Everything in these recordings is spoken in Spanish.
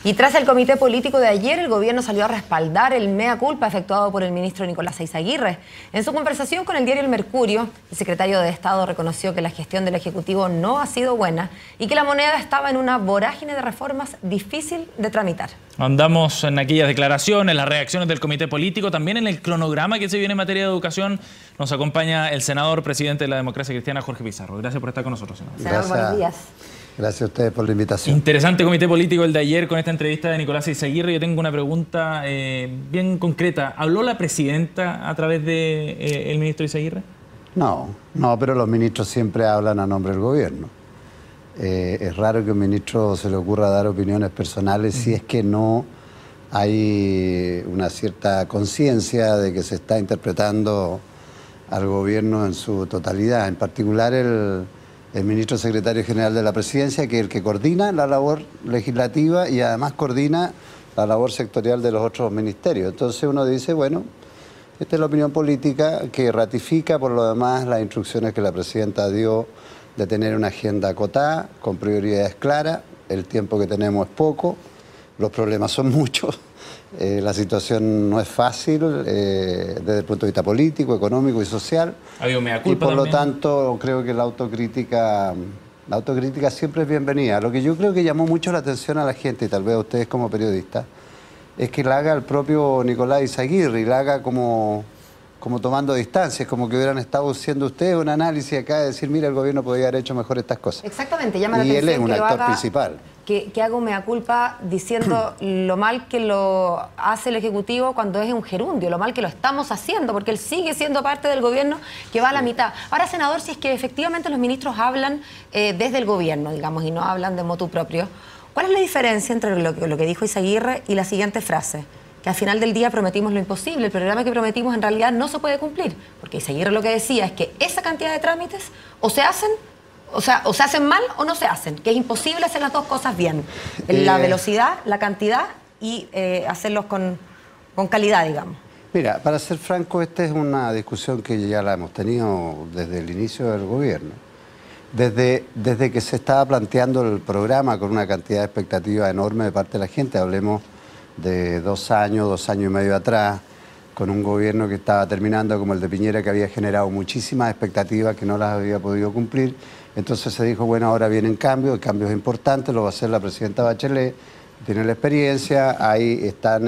Y tras el comité político de ayer, el gobierno salió a respaldar el mea culpa efectuado por el ministro Nicolás Eyzaguirre. En su conversación con el diario El Mercurio, el secretario de Estado reconoció que la gestión del Ejecutivo no ha sido buena y que la moneda estaba en una vorágine de reformas difícil de tramitar. Andamos en aquellas declaraciones, las reacciones del comité político, también en el cronograma que se viene en materia de educación. Nos acompaña el senador, presidente de la Democracia Cristiana, Jorge Pizarro. Gracias por estar con nosotros, senador. Senador, buenos días. Gracias a ustedes por la invitación. Interesante comité político el de ayer con esta entrevista de Nicolás Eyzaguirre. Yo tengo una pregunta bien concreta. ¿Habló la presidenta a través del ministro Eyzaguirre? No, pero los ministros siempre hablan a nombre del gobierno. Es raro que a un ministro se le ocurra dar opiniones personales si es que no hay una cierta conciencia de que se está interpretando al gobierno en su totalidad. En particular el ministro secretario general de la Presidencia, que es el que coordina la labor legislativa y además coordina la labor sectorial de los otros ministerios. Entonces uno dice, bueno, esta es la opinión política que ratifica por lo demás las instrucciones que la presidenta dio de tener una agenda acotada, con prioridades claras. El tiempo que tenemos es poco, los problemas son muchos, la situación no es fácil desde el punto de vista político, económico y social. Ha habido mea culpa y por también. lo tanto creo que la autocrítica siempre es bienvenida. Lo que yo creo que llamó mucho la atención a la gente, y tal vez a ustedes como periodistas, es que la haga el propio Nicolás Eyzaguirre y la haga como tomando distancias, como que hubieran estado haciendo ustedes un análisis acá de decir, mira, el gobierno podría haber hecho mejor estas cosas. Exactamente, llama la y atención él es un que lo actor haga, principal. que haga un mea culpa diciendo lo mal que lo hace el Ejecutivo cuando es un gerundio, lo mal que lo estamos haciendo, porque él sigue siendo parte del gobierno que va a la mitad. Ahora, senador, si es que efectivamente los ministros hablan desde el gobierno, digamos, y no hablan de motu propio, ¿cuál es la diferencia entre lo que dijo Eyzaguirre y la siguiente frase? Que al final del día prometimos lo imposible, el programa que prometimos en realidad no se puede cumplir, porque Eyzaguirre lo que decía es que esa cantidad de trámites o se hacen mal o no se hacen, que es imposible hacer las dos cosas bien, la velocidad, la cantidad y hacerlos con calidad, digamos. Mira, para ser franco, esta es una discusión que ya la hemos tenido desde el inicio del gobierno. Desde que se estaba planteando el programa con una cantidad de expectativa enorme de parte de la gente, hablemos de 2 años y medio atrás, con un gobierno que estaba terminando como el de Piñera, que había generado muchísimas expectativas que no las había podido cumplir. Entonces se dijo, bueno, ahora vienen cambios importantes, lo va a hacer la presidenta Bachelet, tiene la experiencia, ahí está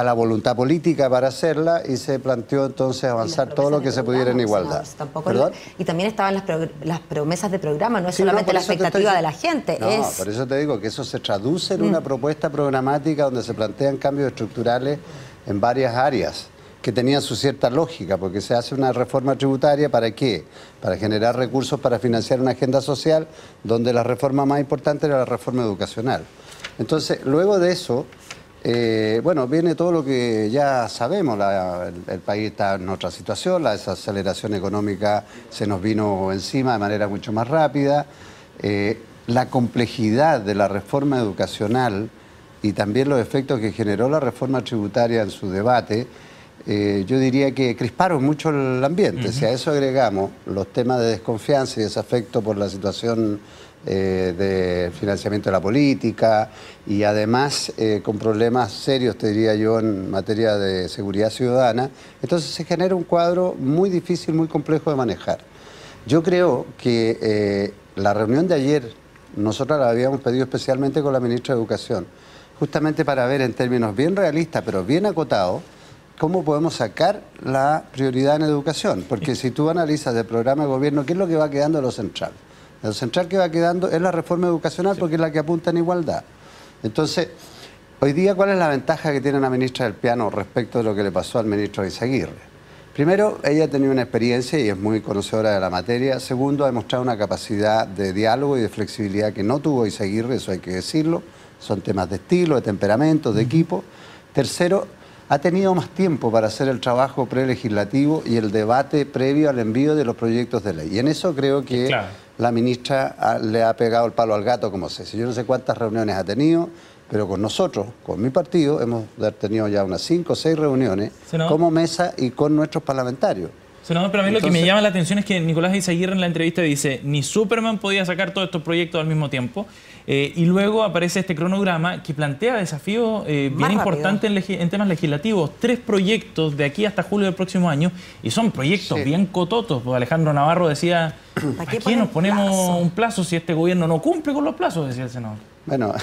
la voluntad política para hacerla y se planteó entonces avanzar todo lo que se pudiera en igualdad. Y también estaban las promesas de programa, no es solamente la expectativa de la gente. No, por eso te digo que eso se traduce en una propuesta programática donde se plantean cambios estructurales en varias áreas que tenían su cierta lógica, porque se hace una reforma tributaria, ¿para qué? Para generar recursos para financiar una agenda social, donde la reforma más importante era la reforma educacional. Entonces, luego de eso, bueno, viene todo lo que ya sabemos, el país está en otra situación, la desaceleración económica se nos vino encima de manera mucho más rápida, la complejidad de la reforma educacional y también los efectos que generó la reforma tributaria en su debate, yo diría que crisparon mucho el ambiente. Si a eso agregamos los temas de desconfianza y desafecto por la situación de financiamiento de la política y además con problemas serios, te diría yo, en materia de seguridad ciudadana, entonces se genera un cuadro muy difícil, muy complejo de manejar. Yo creo que la reunión de ayer nosotros la habíamos pedido especialmente con la ministra de Educación, justamente para ver en términos bien realistas, pero bien acotados, cómo podemos sacar la prioridad en educación. Porque si tú analizas el programa de gobierno, ¿qué es lo que va quedando de lo central? Lo central que va quedando es la reforma educacional, porque es la que apunta en igualdad. Entonces, hoy día, ¿cuál es la ventaja que tiene la ministra del Piano respecto de lo que le pasó al ministro Eyzaguirre? Primero, ella ha tenido una experiencia y es muy conocedora de la materia. Segundo, ha demostrado una capacidad de diálogo y de flexibilidad que no tuvo Eyzaguirre, eso hay que decirlo. Son temas de estilo, de temperamento, de equipo. Tercero, ha tenido más tiempo para hacer el trabajo prelegislativo y el debate previo al envío de los proyectos de ley. Y en eso creo que la ministra le ha pegado el palo al gato, como se dice. Yo no sé cuántas reuniones ha tenido, pero con nosotros, con mi partido, hemos tenido ya unas 5 o 6 reuniones como mesa y con nuestros parlamentarios. Senador, pero a mí lo que me llama la atención es que Nicolás Izaguirre en la entrevista dice ni Superman podía sacar todos estos proyectos al mismo tiempo, y luego aparece este cronograma que plantea desafíos bien importantes en temas legislativos. 3 proyectos de aquí hasta julio del próximo año, y son proyectos bien cototos. Pues Alejandro Navarro decía, ¿para qué nos ponemos un plazo si este gobierno no cumple con los plazos?, decía el senador. Bueno,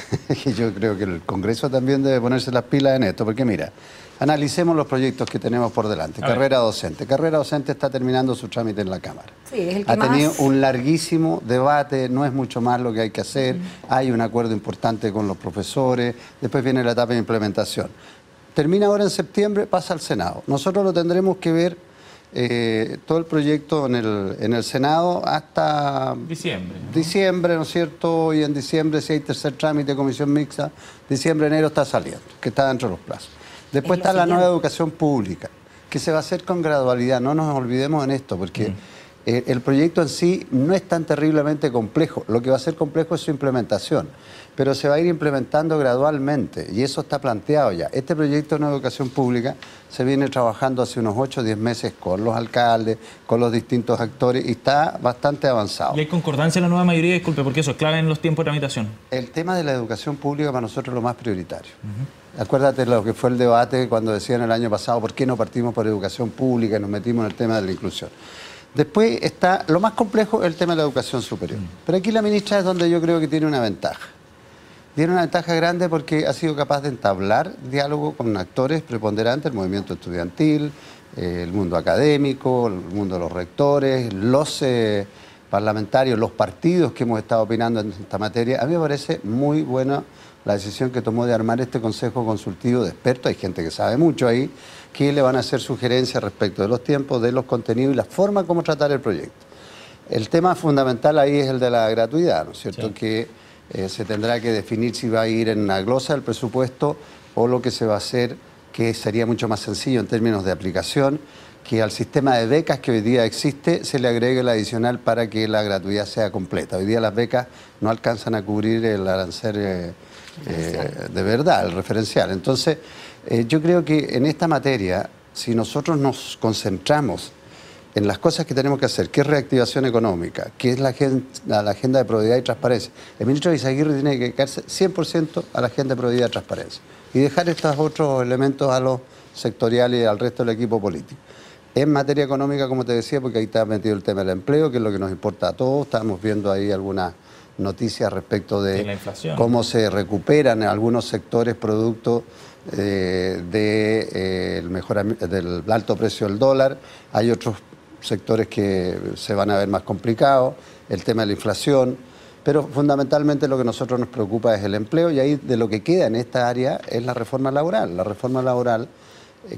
yo creo que el Congreso también debe ponerse las pilas en esto, porque mira, analicemos los proyectos que tenemos por delante. Carrera docente. Carrera docente está terminando su trámite en la Cámara. Sí, es el que ha tenido un larguísimo debate, no es mucho más lo que hay que hacer. Hay un acuerdo importante con los profesores, después viene la etapa de implementación. Termina ahora en septiembre, pasa al Senado. Nosotros lo tendremos que ver todo el proyecto en el Senado hasta diciembre, ¿no es cierto? Y en diciembre, si hay tercer trámite, comisión mixta, diciembre, enero está saliendo, que está dentro de los plazos. Después está la nueva educación pública, que se va a hacer con gradualidad. No nos olvidemos en esto, porque el proyecto en sí no es tan terriblemente complejo. Lo que va a ser complejo es su implementación, pero se va a ir implementando gradualmente, y eso está planteado ya. Este proyecto de nueva educación pública se viene trabajando hace unos 8 o 10 meses con los alcaldes, con los distintos actores, y está bastante avanzado. ¿Y hay concordancia en la nueva mayoría? Disculpe, porque eso es clave en los tiempos de tramitación. El tema de la educación pública para nosotros es lo más prioritario. Acuérdate lo que fue el debate cuando decían el año pasado, ¿por qué no partimos por educación pública y nos metimos en el tema de la inclusión? Después está, lo más complejo, el tema de la educación superior. Pero aquí la ministra es donde yo creo que tiene una ventaja. Tiene una ventaja grande porque ha sido capaz de entablar diálogo con actores preponderantes, el movimiento estudiantil, el mundo académico, el mundo de los rectores, los parlamentarios, los partidos que hemos estado opinando en esta materia. A mí me parece muy buena la decisión que tomó de armar este consejo consultivo de expertos. Hay gente que sabe mucho ahí, que le van a hacer sugerencias respecto de los tiempos, de los contenidos y la forma como tratar el proyecto. El tema fundamental ahí es el de la gratuidad, ¿no es cierto? Sí. Que se tendrá que definir si va a ir en la glosa del presupuesto o lo que se va a hacer, que sería mucho más sencillo en términos de aplicación, que al sistema de becas que hoy día existe se le agregue el adicional para que la gratuidad sea completa. Hoy día las becas no alcanzan a cubrir el arancel de verdad, el referencial. Entonces, yo creo que en esta materia, si nosotros nos concentramos en las cosas que tenemos que hacer, que es reactivación económica, que es la agenda de probidad y transparencia, el ministro Izaguirre tiene que dedicarse 100% a la agenda de probidad y transparencia y dejar estos otros elementos a los sectoriales y al resto del equipo político. En materia económica, como te decía, porque ahí está metido el tema del empleo, que es lo que nos importa a todos. Estamos viendo ahí algunas noticias respecto de la inflación, cómo se recuperan en algunos sectores producto del alto precio del dólar. Hay otros sectores que se van a ver más complicados, el tema de la inflación, pero fundamentalmente lo que a nosotros nos preocupa es el empleo, y ahí de lo que queda en esta área es la reforma laboral. La reforma laboral,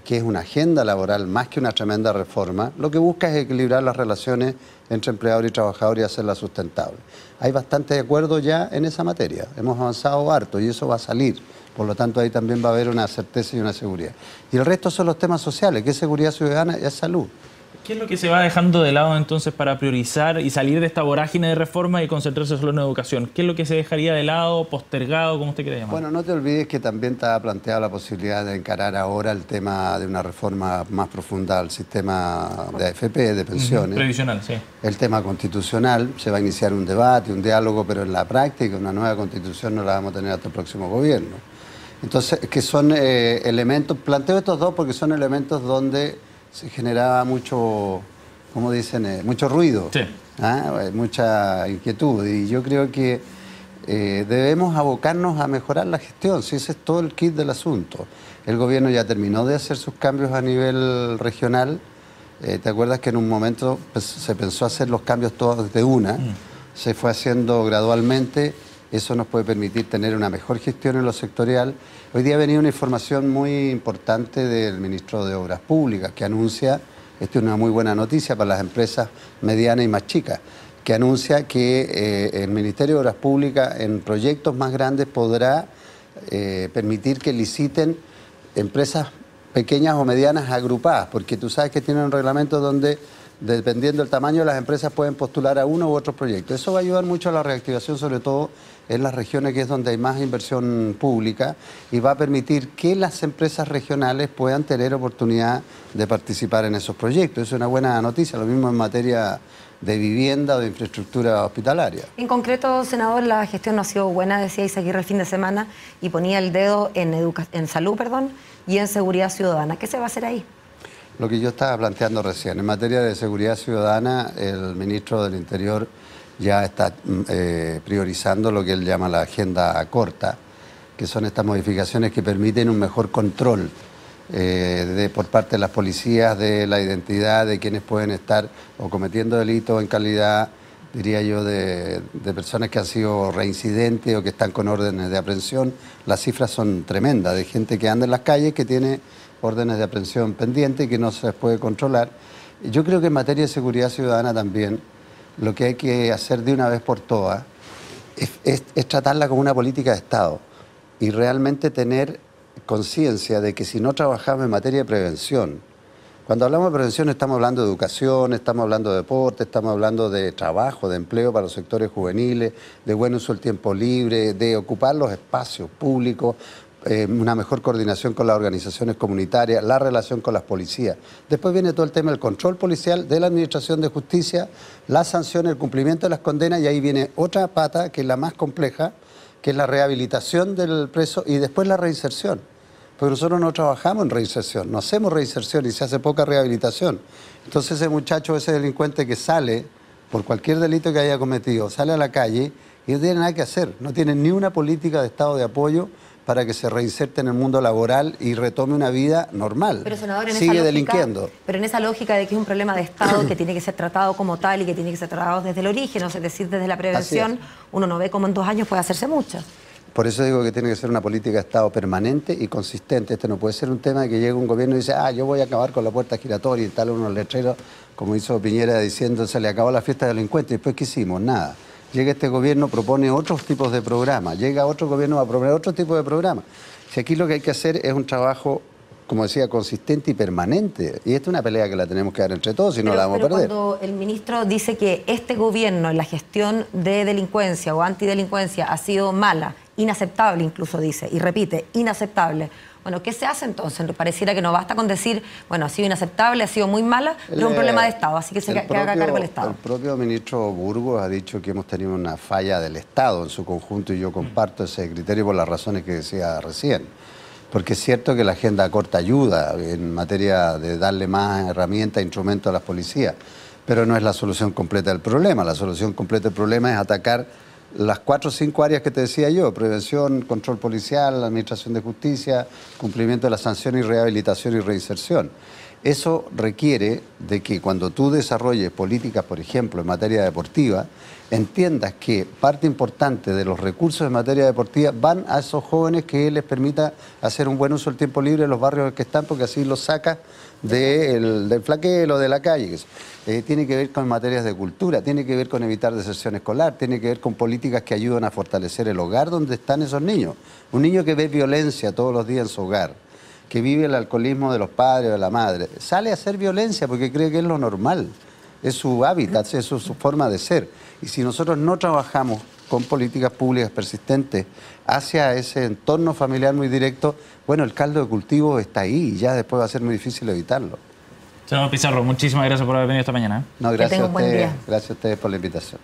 que es una agenda laboral más que una tremenda reforma, lo que busca es equilibrar las relaciones entre empleador y trabajador y hacerla sustentable. Hay bastante acuerdo ya en esa materia, hemos avanzado harto y eso va a salir, por lo tanto ahí también va a haber una certeza y una seguridad. Y el resto son los temas sociales, que es seguridad ciudadana y es salud. ¿Qué es lo que se va dejando de lado entonces para priorizar y salir de esta vorágine de reforma y concentrarse solo en educación? ¿Qué es lo que se dejaría de lado, postergado, como usted quiera llamar? Bueno, no te olvides que también está planteada la posibilidad de encarar ahora el tema de una reforma más profunda al sistema de AFP, de pensiones. Previsional, sí. El tema constitucional, se va a iniciar un debate, un diálogo, pero en la práctica una nueva constitución no la vamos a tener hasta el próximo gobierno. Entonces, que son elementos, planteo estos dos porque son elementos donde se generaba mucho, como dicen, mucho ruido, sí. Mucha inquietud, y yo creo que debemos abocarnos a mejorar la gestión, si ese es todo el kit del asunto. El gobierno ya terminó de hacer sus cambios a nivel regional. ¿Te acuerdas que en un momento pues, se pensó hacer los cambios todos de una? Se fue haciendo gradualmente. Eso nos puede permitir tener una mejor gestión en lo sectorial. Hoy día ha venido una información muy importante del ministro de Obras Públicas que anuncia, esta es una muy buena noticia para las empresas medianas y más chicas, que anuncia que el Ministerio de Obras Públicas en proyectos más grandes podrá permitir que liciten empresas pequeñas o medianas agrupadas, porque tú sabes que tienen un reglamento donde dependiendo del tamaño de las empresas, pueden postular a uno u otro proyecto. Eso va a ayudar mucho a la reactivación, sobre todo en las regiones que es donde hay más inversión pública, y va a permitir que las empresas regionales puedan tener oportunidad de participar en esos proyectos. Es una buena noticia, lo mismo en materia de vivienda o de infraestructura hospitalaria. En concreto, senador, la gestión no ha sido buena, decía Izaguirre el fin de semana, y ponía el dedo en salud, y en seguridad ciudadana. ¿Qué se va a hacer ahí? Lo que yo estaba planteando recién, en materia de seguridad ciudadana, el ministro del Interior ya está priorizando lo que él llama la agenda corta, que son estas modificaciones que permiten un mejor control por parte de las policías de la identidad de quienes pueden estar o cometiendo delitos en calidad, diría yo, de personas que han sido reincidentes o que están con órdenes de aprehensión. Las cifras son tremendas, de gente que anda en las calles que tiene órdenes de aprehensión pendientes y que no se les puede controlar. Yo creo que en materia de seguridad ciudadana también lo que hay que hacer de una vez por todas es tratarla como una política de Estado y realmente tener conciencia de que si no trabajamos en materia de prevención, cuando hablamos de prevención estamos hablando de educación, estamos hablando de deporte, estamos hablando de trabajo, de empleo para los sectores juveniles, de buen uso del tiempo libre, de ocupar los espacios públicos, una mejor coordinación con las organizaciones comunitarias, la relación con las policías. Después viene todo el tema del control policial, de la administración de justicia, las sanciones, el cumplimiento de las condenas, y ahí viene otra pata que es la más compleja, que es la rehabilitación del preso y después la reinserción. Porque nosotros no trabajamos en reinserción, no hacemos reinserción y se hace poca rehabilitación. Entonces ese muchacho, ese delincuente que sale por cualquier delito que haya cometido, sale a la calle y no tiene nada que hacer, no tiene ni una política de Estado de apoyo para que se reinserte en el mundo laboral y retome una vida normal. Pero, senador, en sigue esa delinquiendo. Pero en esa lógica de que es un problema de Estado que tiene que ser tratado como tal y que tiene que ser tratado desde el origen, es decir, desde la prevención, uno no ve cómo en 2 años puede hacerse mucho. Por eso digo que tiene que ser una política de Estado permanente y consistente. Este no puede ser un tema de que llegue un gobierno y dice, yo voy a acabar con la puerta giratoria y tal, unos letreros, como hizo Piñera diciendo, se le acabó la fiesta de delincuentes. Y después, ¿qué hicimos? Nada. Llega este gobierno, propone otros tipos de programas. Llega otro gobierno a proponer otro tipo de programas. Si aquí lo que hay que hacer es un trabajo, como decía, consistente y permanente. Y esta es una pelea que la tenemos que dar entre todos y no la vamos a perder. Cuando el ministro dice que este gobierno en la gestión de delincuencia o antidelincuencia ha sido mala, inaceptable incluso dice, y repite, inaceptable. Bueno, ¿qué se hace entonces? Pareciera que no basta con decir, bueno, ha sido inaceptable, ha sido muy mala, pero es un problema de Estado, así que haga cargo el Estado. El propio ministro Burgos ha dicho que hemos tenido una falla del Estado en su conjunto y yo comparto ese criterio por las razones que decía recién. Porque es cierto que la agenda corta ayuda en materia de darle más herramientas, instrumentos a las policías, pero no es la solución completa del problema. La solución completa del problema es atacar las 4 o 5 áreas que te decía yo: prevención, control policial, administración de justicia, cumplimiento de las sanciones y rehabilitación y reinserción. Eso requiere de que cuando tú desarrolles políticas, por ejemplo, en materia deportiva, entiendas que parte importante de los recursos en materia deportiva van a esos jóvenes que les permita hacer un buen uso del tiempo libre en los barrios en los que están, porque así los sacas del flaqueo, de la calle. Tiene que ver con materias de cultura, tiene que ver con evitar deserción escolar, tiene que ver con políticas que ayudan a fortalecer el hogar donde están esos niños. Un niño que ve violencia todos los días en su hogar, que vive el alcoholismo de los padres o de la madre, sale a hacer violencia porque cree que es lo normal, es su hábitat, es su forma de ser. Y si nosotros no trabajamos con políticas públicas persistentes hacia ese entorno familiar muy directo, bueno, el caldo de cultivo está ahí y ya después va a ser muy difícil evitarlo. Senador Pizarro, muchísimas gracias por haber venido esta mañana. No, gracias a ustedes por la invitación.